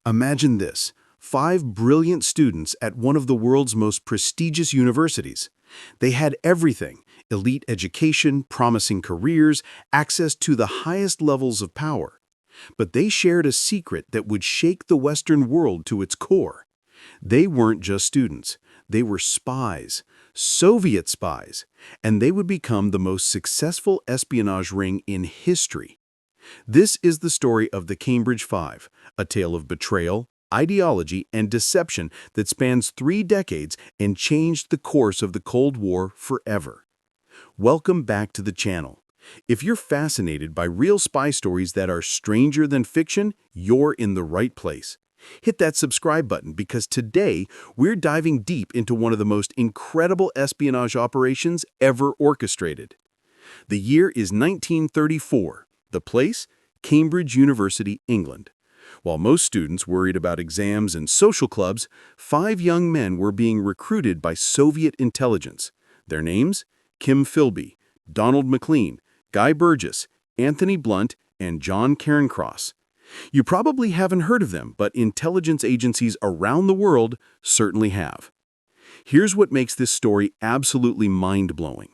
Imagine this: 5 brilliant students at one of the world's most prestigious universities. They had everything: elite education, promising careers, access to the highest levels of power. But they shared a secret that would shake the Western world to its core. They weren't just students. They were spies, Soviet spies, and they would become the most successful espionage ring in history. This is the story of the Cambridge Five, a tale of betrayal, ideology, and deception that spans 3 decades and changed the course of the Cold War forever. Welcome back to the channel. If you're fascinated by real spy stories that are stranger than fiction, you're in the right place. Hit that subscribe button because today we're diving deep into one of the most incredible espionage operations ever orchestrated. The year is 1934. The place? Cambridge University, England. While most students worried about exams and social clubs, 5 young men were being recruited by Soviet intelligence. Their names? Kim Philby, Donald Maclean, Guy Burgess, Anthony Blunt, and John Cairncross. You probably haven't heard of them, but intelligence agencies around the world certainly have. Here's what makes this story absolutely mind-blowing.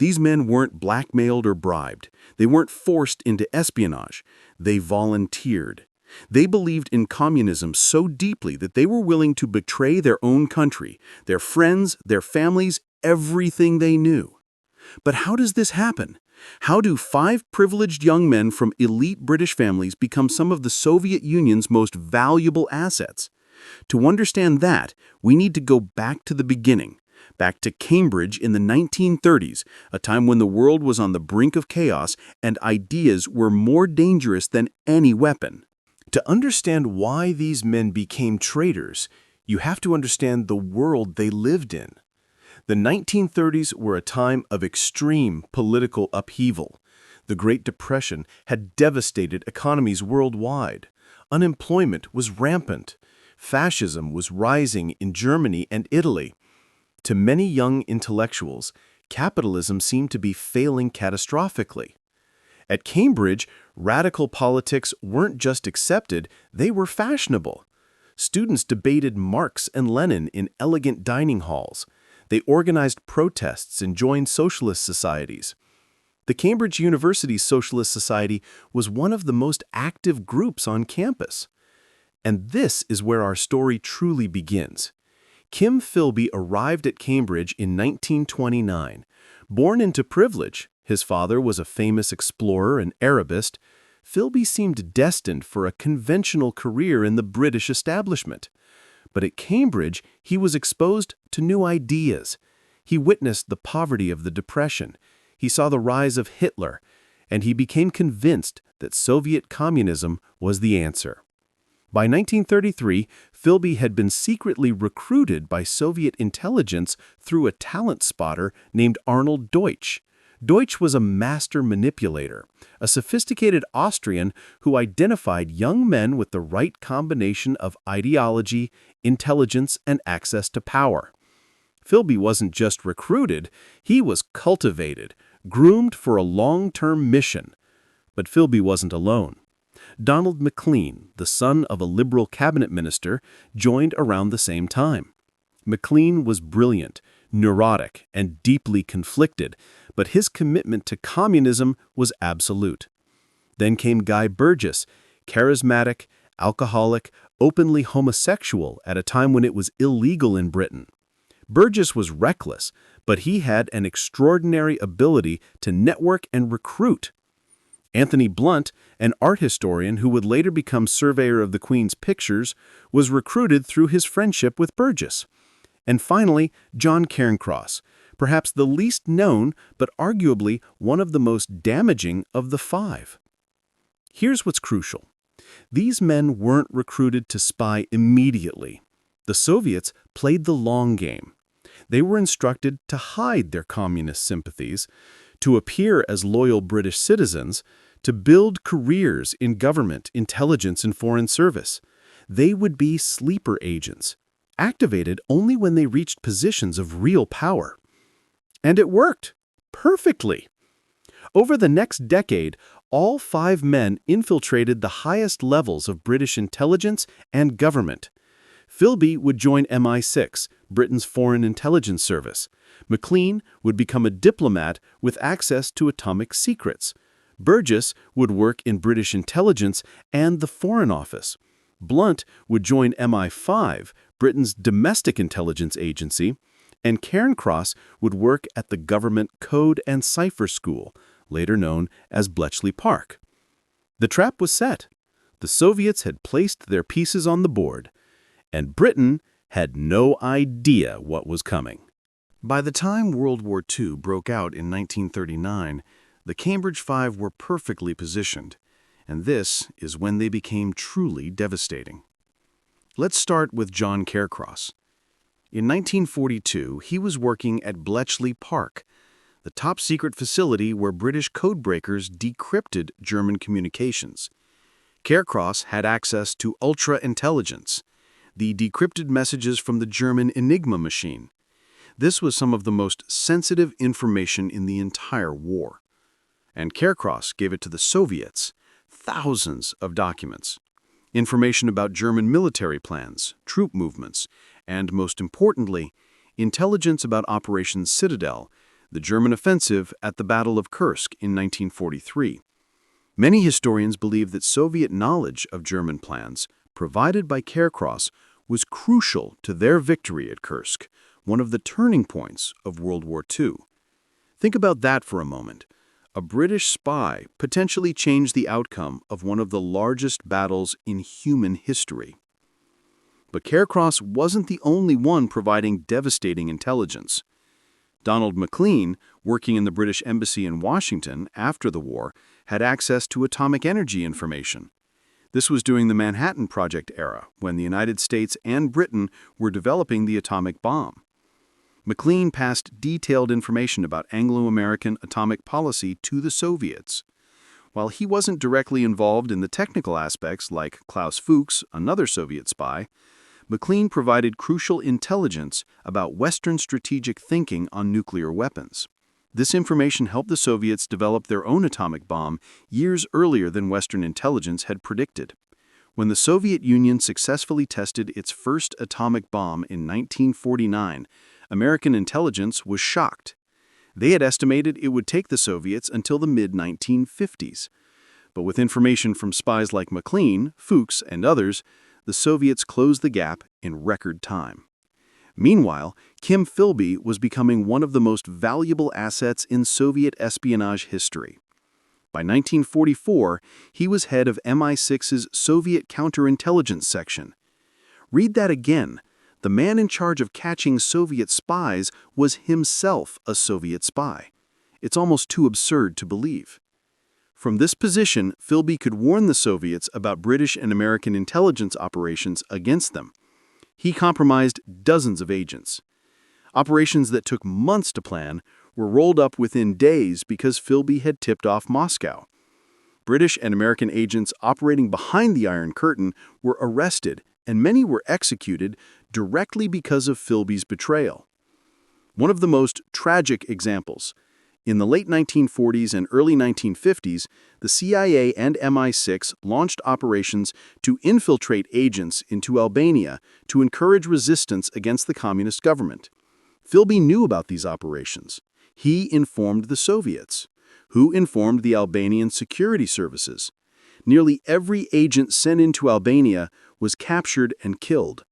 These men weren't blackmailed or bribed. They weren't forced into espionage. They volunteered. They believed in communism so deeply that they were willing to betray their own country, their friends, their families, everything they knew. But how does this happen? How do 5 privileged young men from elite British families become some of the Soviet Union's most valuable assets? To understand that, we need to go back to the beginning, back to Cambridge in the 1930s, a time when the world was on the brink of chaos and ideas were more dangerous than any weapon. To understand why these men became traitors, you have to understand the world they lived in. The 1930s were a time of extreme political upheaval. The Great Depression had devastated economies worldwide. Unemployment was rampant. Fascism was rising in Germany and Italy. To many young intellectuals, capitalism seemed to be failing catastrophically. At Cambridge, radical politics weren't just accepted, they were fashionable. Students debated Marx and Lenin in elegant dining halls. They organized protests and joined socialist societies. The Cambridge University Socialist Society was one of the most active groups on campus. And this is where our story truly begins. Kim Philby arrived at Cambridge in 1929. Born into privilege, his father was a famous explorer and Arabist, Philby seemed destined for a conventional career in the British establishment. But at Cambridge, he was exposed to new ideas. He witnessed the poverty of the Depression. He saw the rise of Hitler, and he became convinced that Soviet communism was the answer. By 1933, Philby had been secretly recruited by Soviet intelligence through a talent spotter named Arnold Deutsch. Deutsch was a master manipulator, a sophisticated Austrian who identified young men with the right combination of ideology, intelligence, and access to power. Philby wasn't just recruited, he was cultivated, groomed for a long-term mission. But Philby wasn't alone. Donald Maclean, the son of a liberal cabinet minister, joined around the same time. Maclean was brilliant, neurotic, and deeply conflicted, but his commitment to communism was absolute. Then came Guy Burgess, charismatic, alcoholic, openly homosexual at a time when it was illegal in Britain. Burgess was reckless, but he had an extraordinary ability to network and recruit. Anthony Blunt, an art historian who would later become surveyor of the Queen's pictures, was recruited through his friendship with Burgess. And finally, John Cairncross, perhaps the least known but arguably one of the most damaging of the 5. Here's what's crucial. These men weren't recruited to spy immediately. The Soviets played the long game. They were instructed to hide their communist sympathies, to appear as loyal British citizens, to build careers in government, intelligence, and foreign service. They would be sleeper agents, activated only when they reached positions of real power. And it worked perfectly. Over the next decade, All 5 men infiltrated the highest levels of British intelligence and government. Philby would join MI6, Britain's Foreign Intelligence Service. Maclean would become a diplomat with access to atomic secrets. Burgess would work in British intelligence and the Foreign Office. Blunt would join MI5, Britain's domestic intelligence agency, and Cairncross would work at the Government Code and Cipher School, later known as Bletchley Park. The trap was set. The Soviets had placed their pieces on the board, and Britain had no idea what was coming. By the time World War II broke out in 1939, the Cambridge Five were perfectly positioned, and this is when they became truly devastating. Let's start with John Cairncross. In 1942, he was working at Bletchley Park, the top-secret facility where British codebreakers decrypted German communications. Cairncross had access to ultra-intelligence, the decrypted messages from the German Enigma machine. This was some of the most sensitive information in the entire war. And Cairncross gave it to the Soviets, thousands of documents. Information about German military plans, troop movements, and most importantly, intelligence about Operation Citadel, the German offensive at the Battle of Kursk in 1943. Many historians believe that Soviet knowledge of German plans, provided by Cairncross, was crucial to their victory at Kursk, one of the turning points of World War II. Think about that for a moment. A British spy potentially changed the outcome of one of the largest battles in human history. But Cairncross wasn't the only one providing devastating intelligence. Donald Maclean, working in the British Embassy in Washington after the war, had access to atomic energy information. This was during the Manhattan Project era, when the United States and Britain were developing the atomic bomb. Maclean passed detailed information about Anglo-American atomic policy to the Soviets. While he wasn't directly involved in the technical aspects like Klaus Fuchs, another Soviet spy, Maclean provided crucial intelligence about Western strategic thinking on nuclear weapons. This information helped the Soviets develop their own atomic bomb years earlier than Western intelligence had predicted. When the Soviet Union successfully tested its first atomic bomb in 1949, American intelligence was shocked. They had estimated it would take the Soviets until the mid-1950s. But with information from spies like Maclean, Fuchs, and others, the Soviets closed the gap in record time. Meanwhile, Kim Philby was becoming one of the most valuable assets in Soviet espionage history. By 1944, he was head of MI6's Soviet counterintelligence section. Read that again. The man in charge of catching Soviet spies was himself a Soviet spy. It's almost too absurd to believe. From this position, Philby could warn the Soviets about British and American intelligence operations against them. He compromised dozens of agents. Operations that took months to plan were rolled up within days because Philby had tipped off Moscow. British and American agents operating behind the Iron Curtain were arrested, and many were executed directly because of Philby's betrayal. One of the most tragic examples. In the late 1940s and early 1950s, the CIA and MI6 launched operations to infiltrate agents into Albania to encourage resistance against the communist government. Philby knew about these operations. He informed the Soviets, who informed the Albanian security services. Nearly every agent sent into Albania was captured and killed.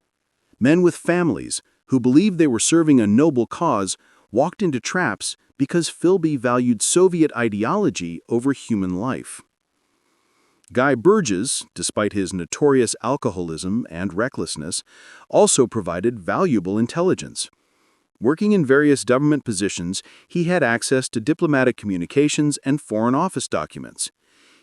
Men with families, who believed they were serving a noble cause, walked into traps because Philby valued Soviet ideology over human life. Guy Burgess, despite his notorious alcoholism and recklessness, also provided valuable intelligence. Working in various government positions, he had access to diplomatic communications and Foreign Office documents.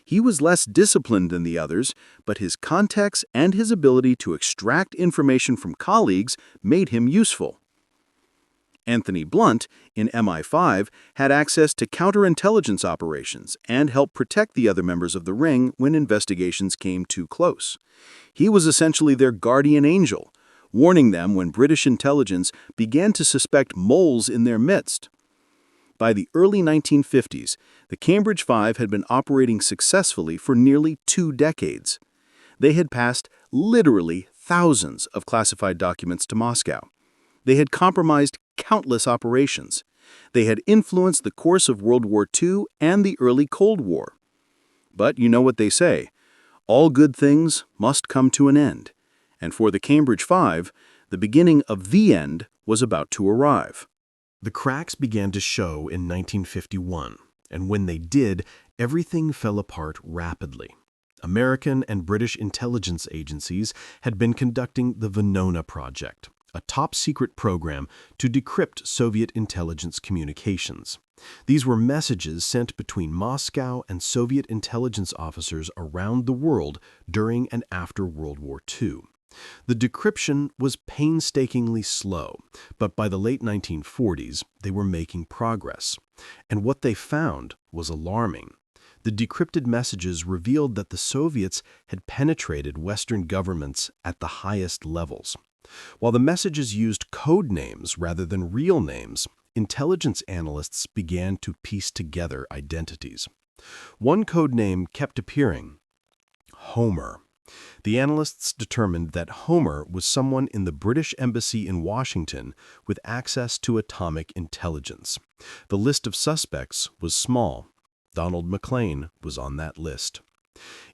He was less disciplined than the others, but his contacts and his ability to extract information from colleagues made him useful. Anthony Blunt, in MI5, had access to counterintelligence operations and helped protect the other members of the ring when investigations came too close. He was essentially their guardian angel, warning them when British intelligence began to suspect moles in their midst. By the early 1950s, the Cambridge Five had been operating successfully for nearly 2 decades. They had passed literally thousands of classified documents to Moscow. They had compromised countless operations. They had influenced the course of World War II and the early Cold War. But you know what they say, all good things must come to an end. And for the Cambridge Five, the beginning of the end was about to arrive. The cracks began to show in 1951, and when they did, everything fell apart rapidly. American and British intelligence agencies had been conducting the Venona Project, a top-secret program to decrypt Soviet intelligence communications. These were messages sent between Moscow and Soviet intelligence officers around the world during and after World War II. The decryption was painstakingly slow, but by the late 1940s, they were making progress. And what they found was alarming. The decrypted messages revealed that the Soviets had penetrated Western governments at the highest levels. While the messages used code names rather than real names, intelligence analysts began to piece together identities. One code name kept appearing: Homer. The analysts determined that Homer was someone in the British Embassy in Washington with access to atomic intelligence. The list of suspects was small. Donald Maclean was on that list.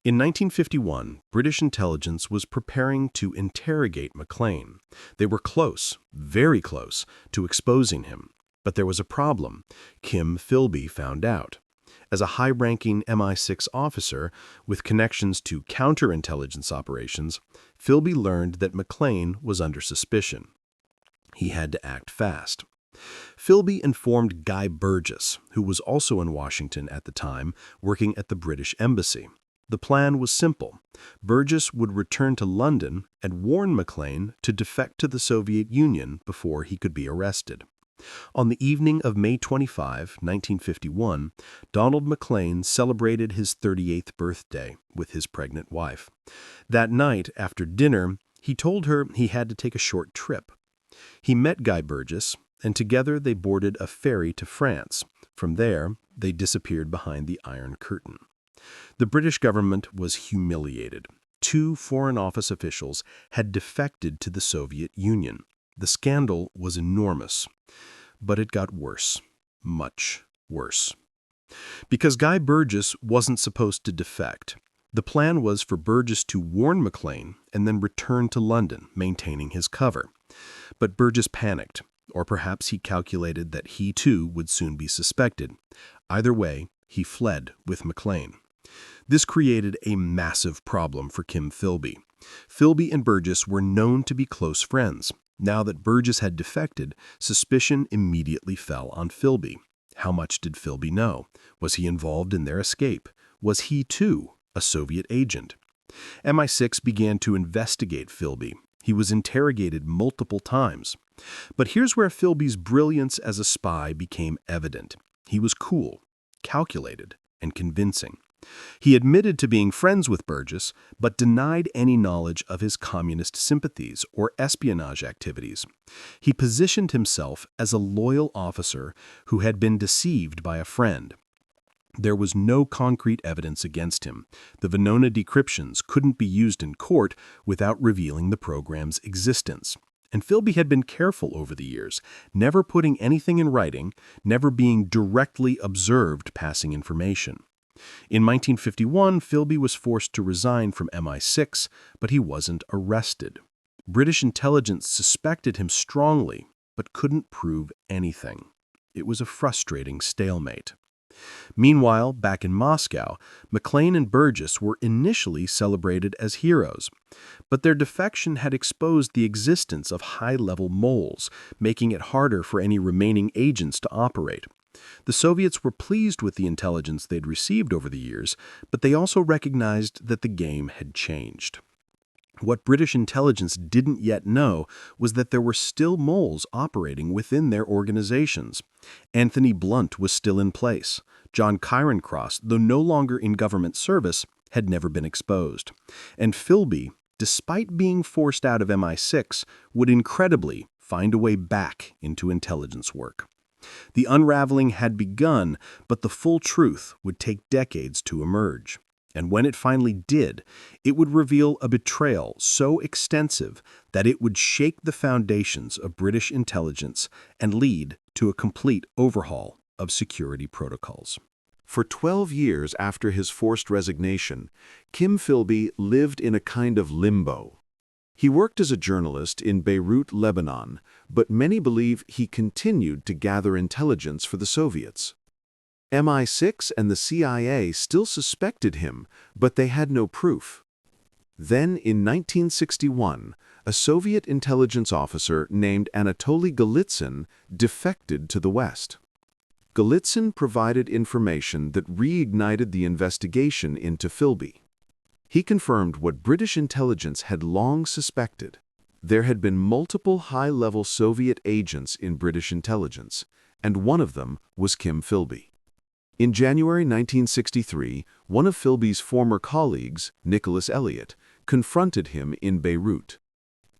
In 1951, British intelligence was preparing to interrogate Maclean. They were close, very close, to exposing him. But there was a problem. Kim Philby found out. As a high-ranking MI6 officer with connections to counterintelligence operations, Philby learned that Maclean was under suspicion. He had to act fast. Philby informed Guy Burgess, who was also in Washington at the time, working at the British Embassy. The plan was simple. Burgess would return to London and warn Maclean to defect to the Soviet Union before he could be arrested. On the evening of May 25, 1951, Donald Maclean celebrated his 38th birthday with his pregnant wife. That night, after dinner, he told her he had to take a short trip. He met Guy Burgess, and together they boarded a ferry to France. From there, they disappeared behind the Iron Curtain. The British government was humiliated. 2 Foreign Office officials had defected to the Soviet Union. The scandal was enormous. But it got worse, much worse. Because Guy Burgess wasn't supposed to defect, the plan was for Burgess to warn Maclean and then return to London, maintaining his cover. But Burgess panicked, or perhaps he calculated that he too would soon be suspected. Either way, he fled with Maclean. This created a massive problem for Kim Philby. Philby and Burgess were known to be close friends. Now that Burgess had defected, suspicion immediately fell on Philby. How much did Philby know? Was he involved in their escape? Was he, too, a Soviet agent? MI6 began to investigate Philby. He was interrogated multiple times. But here's where Philby's brilliance as a spy became evident. He was cool, calculated, and convincing. He admitted to being friends with Burgess, but denied any knowledge of his communist sympathies or espionage activities. He positioned himself as a loyal officer who had been deceived by a friend. There was no concrete evidence against him. The Venona decryptions couldn't be used in court without revealing the program's existence. And Philby had been careful over the years, never putting anything in writing, never being directly observed passing information. In 1951, Philby was forced to resign from MI6, but he wasn't arrested. British intelligence suspected him strongly, but couldn't prove anything. It was a frustrating stalemate. Meanwhile, back in Moscow, Maclean and Burgess were initially celebrated as heroes, but their defection had exposed the existence of high-level moles, making it harder for any remaining agents to operate. The Soviets were pleased with the intelligence they'd received over the years, but they also recognized that the game had changed. What British intelligence didn't yet know was that there were still moles operating within their organizations. Anthony Blunt was still in place. John Cairncross, though no longer in government service, had never been exposed. And Philby, despite being forced out of MI6, would incredibly find a way back into intelligence work. The unraveling had begun, but the full truth would take decades to emerge. And when it finally did, it would reveal a betrayal so extensive that it would shake the foundations of British intelligence and lead to a complete overhaul of security protocols. For 12 years after his forced resignation, Kim Philby lived in a kind of limbo. He worked as a journalist in Beirut, Lebanon, but many believe he continued to gather intelligence for the Soviets. MI6 and the CIA still suspected him, but they had no proof. Then, in 1961, a Soviet intelligence officer named Anatoly Golitsyn defected to the West. Golitsyn provided information that reignited the investigation into Philby. He confirmed what British intelligence had long suspected. There had been multiple high-level Soviet agents in British intelligence, and one of them was Kim Philby. In January 1963, one of Philby's former colleagues, Nicholas Elliott, confronted him in Beirut.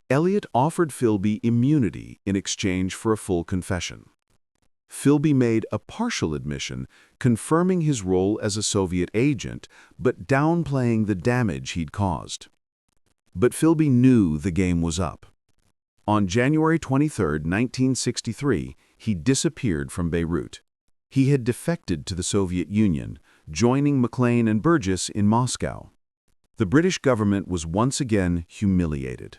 Elliott offered Philby immunity in exchange for a full confession. Philby made a partial admission, confirming his role as a Soviet agent, but downplaying the damage he'd caused. But Philby knew the game was up. On January 23, 1963, he disappeared from Beirut. He had defected to the Soviet Union, joining Maclean and Burgess in Moscow. The British government was once again humiliated.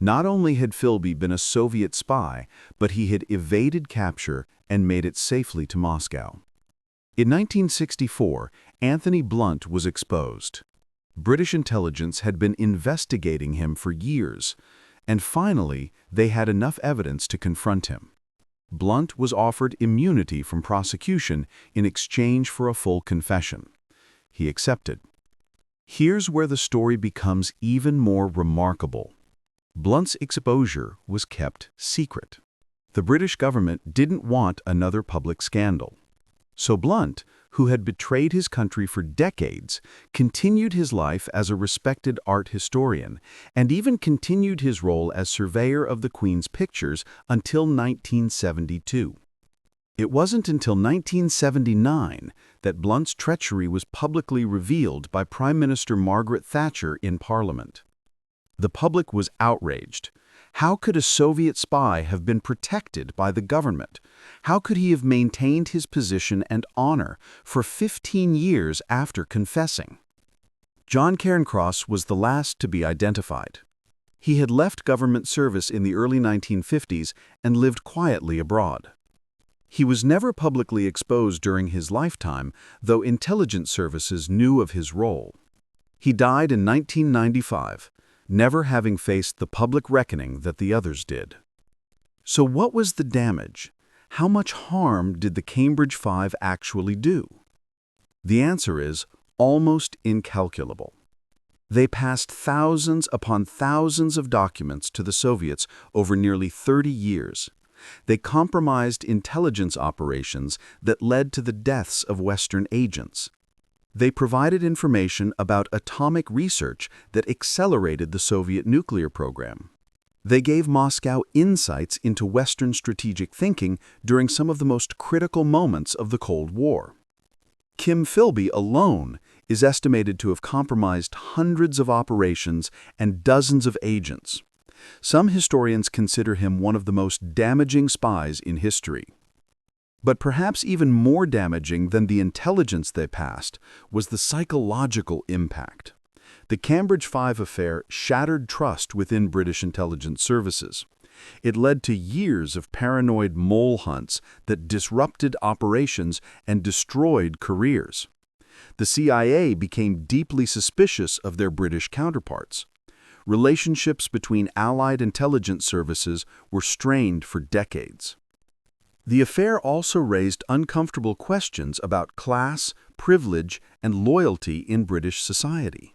Not only had Philby been a Soviet spy, but he had evaded capture and made it safely to Moscow. In 1964, Anthony Blunt was exposed. British intelligence had been investigating him for years, and finally they had enough evidence to confront him. Blunt was offered immunity from prosecution in exchange for a full confession. He accepted. Here's where the story becomes even more remarkable. Blunt's exposure was kept secret. The British government didn't want another public scandal. So Blunt, who had betrayed his country for decades, continued his life as a respected art historian, and even continued his role as surveyor of the Queen's pictures until 1972. It wasn't until 1979 that Blunt's treachery was publicly revealed by Prime Minister Margaret Thatcher in Parliament. The public was outraged. How could a Soviet spy have been protected by the government? How could he have maintained his position and honor for 15 years after confessing? John Cairncross was the last to be identified. He had left government service in the early 1950s and lived quietly abroad. He was never publicly exposed during his lifetime, though intelligence services knew of his role. He died in 1995. Never having faced the public reckoning that the others did. So what was the damage? How much harm did the Cambridge Five actually do? The answer is almost incalculable. They passed thousands upon thousands of documents to the Soviets over nearly 30 years. They compromised intelligence operations that led to the deaths of Western agents. They provided information about atomic research that accelerated the Soviet nuclear program. They gave Moscow insights into Western strategic thinking during some of the most critical moments of the Cold War. Kim Philby alone is estimated to have compromised hundreds of operations and dozens of agents. Some historians consider him one of the most damaging spies in history. But perhaps even more damaging than the intelligence they passed was the psychological impact. The Cambridge Five affair shattered trust within British intelligence services. It led to years of paranoid mole hunts that disrupted operations and destroyed careers. The CIA became deeply suspicious of their British counterparts. Relationships between Allied intelligence services were strained for decades. The affair also raised uncomfortable questions about class, privilege, and loyalty in British society.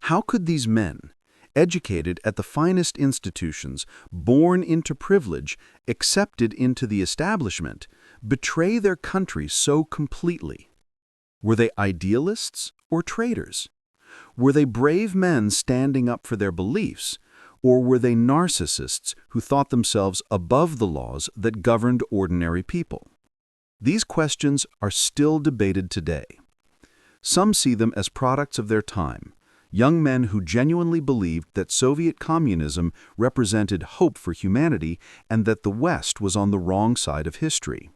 How could these men, educated at the finest institutions, born into privilege, accepted into the establishment, betray their country so completely? Were they idealists or traitors? Were they brave men standing up for their beliefs, Or were they narcissists who thought themselves above the laws that governed ordinary people? These questions are still debated today. Some see them as products of their time, young men who genuinely believed that Soviet communism represented hope for humanity and that the West was on the wrong side of history.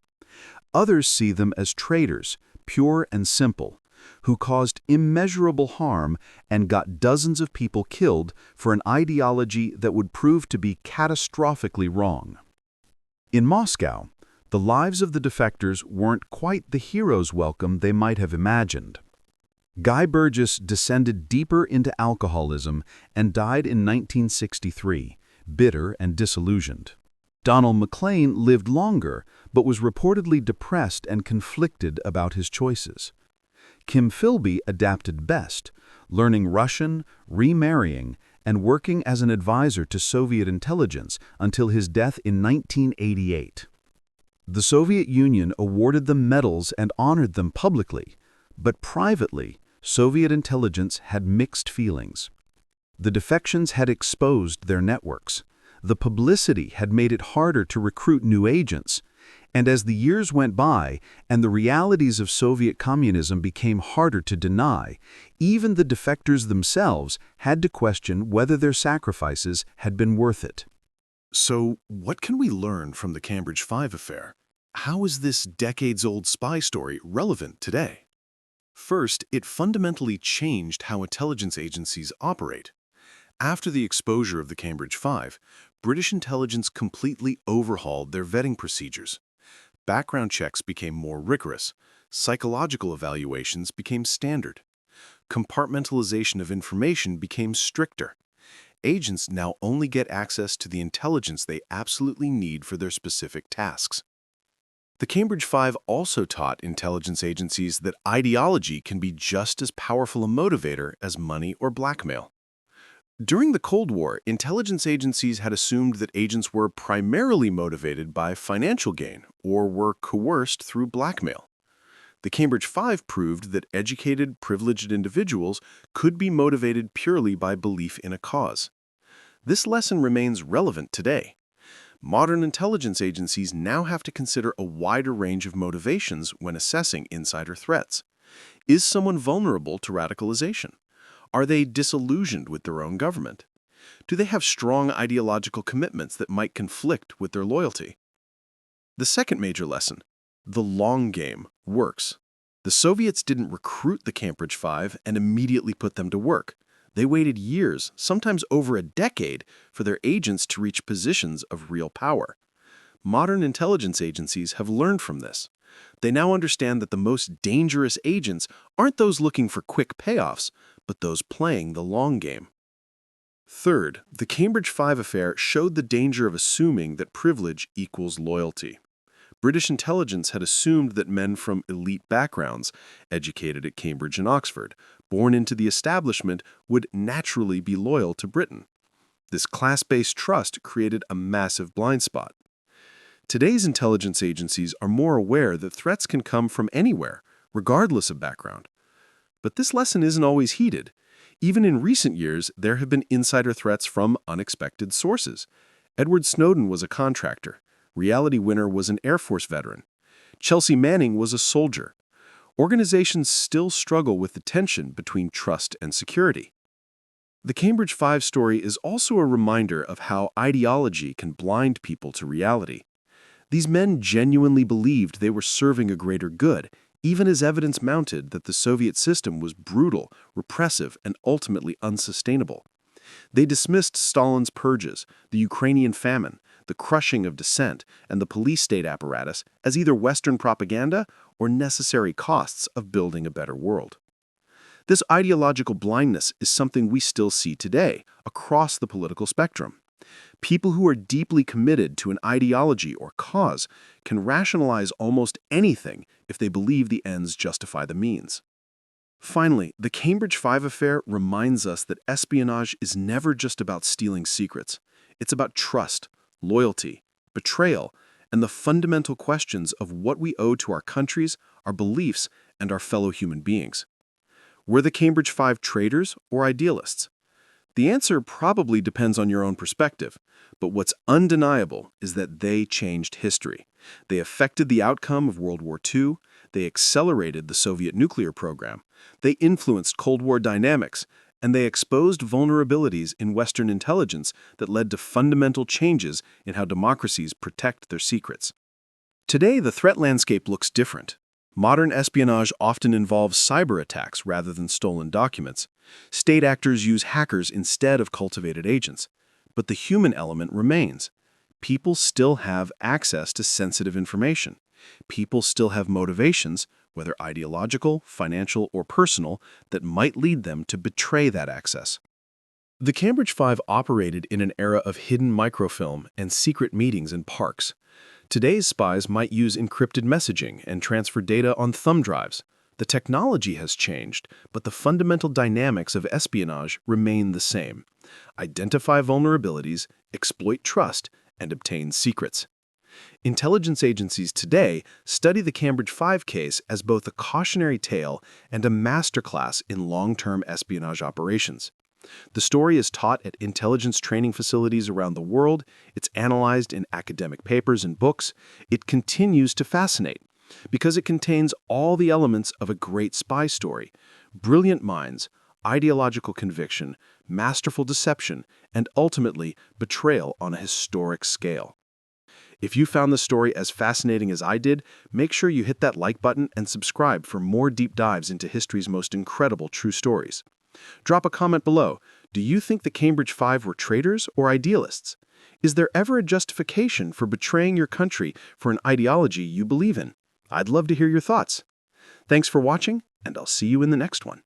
Others see them as traitors, pure and simple, who caused immeasurable harm and got dozens of people killed for an ideology that would prove to be catastrophically wrong. In Moscow, the lives of the defectors weren't quite the hero's welcome they might have imagined. Guy Burgess descended deeper into alcoholism and died in 1963, bitter and disillusioned. Donald Maclean lived longer, but was reportedly depressed and conflicted about his choices. Kim Philby adapted best, learning Russian, remarrying, and working as an advisor to Soviet intelligence until his death in 1988. The Soviet Union awarded them medals and honored them publicly, but privately, Soviet intelligence had mixed feelings. The defections had exposed their networks. The publicity had made it harder to recruit new agents. And as the years went by and the realities of Soviet communism became harder to deny, even the defectors themselves had to question whether their sacrifices had been worth it. So, what can we learn from the Cambridge 5 affair? How is this decades-old spy story relevant today? First, it fundamentally changed how intelligence agencies operate. After the exposure of the Cambridge 5, British intelligence completely overhauled their vetting procedures. Background checks became more rigorous. Psychological evaluations became standard. Compartmentalization of information became stricter. Agents now only get access to the intelligence they absolutely need for their specific tasks. The Cambridge 5 also taught intelligence agencies that ideology can be just as powerful a motivator as money or blackmail. During the Cold War, intelligence agencies had assumed that agents were primarily motivated by financial gain or were coerced through blackmail. The Cambridge 5 proved that educated, privileged individuals could be motivated purely by belief in a cause. This lesson remains relevant today. Modern intelligence agencies now have to consider a wider range of motivations when assessing insider threats. Is someone vulnerable to radicalization? Are they disillusioned with their own government? Do they have strong ideological commitments that might conflict with their loyalty? The second major lesson, the long game, works. The Soviets didn't recruit the Cambridge 5 and immediately put them to work. They waited years, sometimes over a decade, for their agents to reach positions of real power. Modern intelligence agencies have learned from this. They now understand that the most dangerous agents aren't those looking for quick payoffs, but those playing the long game. Third, the Cambridge 5 affair showed the danger of assuming that privilege equals loyalty. British intelligence had assumed that men from elite backgrounds, educated at Cambridge and Oxford, born into the establishment, would naturally be loyal to Britain. This class-based trust created a massive blind spot. Today's intelligence agencies are more aware that threats can come from anywhere, regardless of background. But this lesson isn't always heeded. Even in recent years, there have been insider threats from unexpected sources. Edward Snowden was a contractor. Reality Winner was an Air Force veteran. Chelsea Manning was a soldier. Organizations still struggle with the tension between trust and security. The Cambridge 5 story is also a reminder of how ideology can blind people to reality. These men genuinely believed they were serving a greater good, even as evidence mounted that the Soviet system was brutal, repressive, and ultimately unsustainable. They dismissed Stalin's purges, the Ukrainian famine, the crushing of dissent, and the police state apparatus as either Western propaganda or necessary costs of building a better world. This ideological blindness is something we still see today across the political spectrum. People who are deeply committed to an ideology or cause can rationalize almost anything if they believe the ends justify the means. Finally, the Cambridge 5 affair reminds us that espionage is never just about stealing secrets. It's about trust, loyalty, betrayal, and the fundamental questions of what we owe to our countries, our beliefs, and our fellow human beings. Were the Cambridge 5 traitors or idealists? The answer probably depends on your own perspective, but what's undeniable is that they changed history. They affected the outcome of World War II, they accelerated the Soviet nuclear program, they influenced Cold War dynamics, and they exposed vulnerabilities in Western intelligence that led to fundamental changes in how democracies protect their secrets. Today, the threat landscape looks different. Modern espionage often involves cyber attacks rather than stolen documents. State actors use hackers instead of cultivated agents. But the human element remains. People still have access to sensitive information. People still have motivations, whether ideological, financial, or personal, that might lead them to betray that access. The Cambridge Five operated in an era of hidden microfilm and secret meetings in parks. Today's spies might use encrypted messaging and transfer data on thumb drives. The technology has changed, but the fundamental dynamics of espionage remain the same. Identify vulnerabilities, exploit trust, and obtain secrets. Intelligence agencies today study the Cambridge Five case as both a cautionary tale and a masterclass in long-term espionage operations. The story is taught at intelligence training facilities around the world, it's analyzed in academic papers and books, it continues to fascinate, because it contains all the elements of a great spy story: brilliant minds, ideological conviction, masterful deception, and ultimately betrayal on a historic scale. If you found the story as fascinating as I did, make sure you hit that like button and subscribe for more deep dives into history's most incredible true stories. Drop a comment below. Do you think the Cambridge Five were traitors or idealists? Is there ever a justification for betraying your country for an ideology you believe in? I'd love to hear your thoughts. Thanks for watching, and I'll see you in the next one.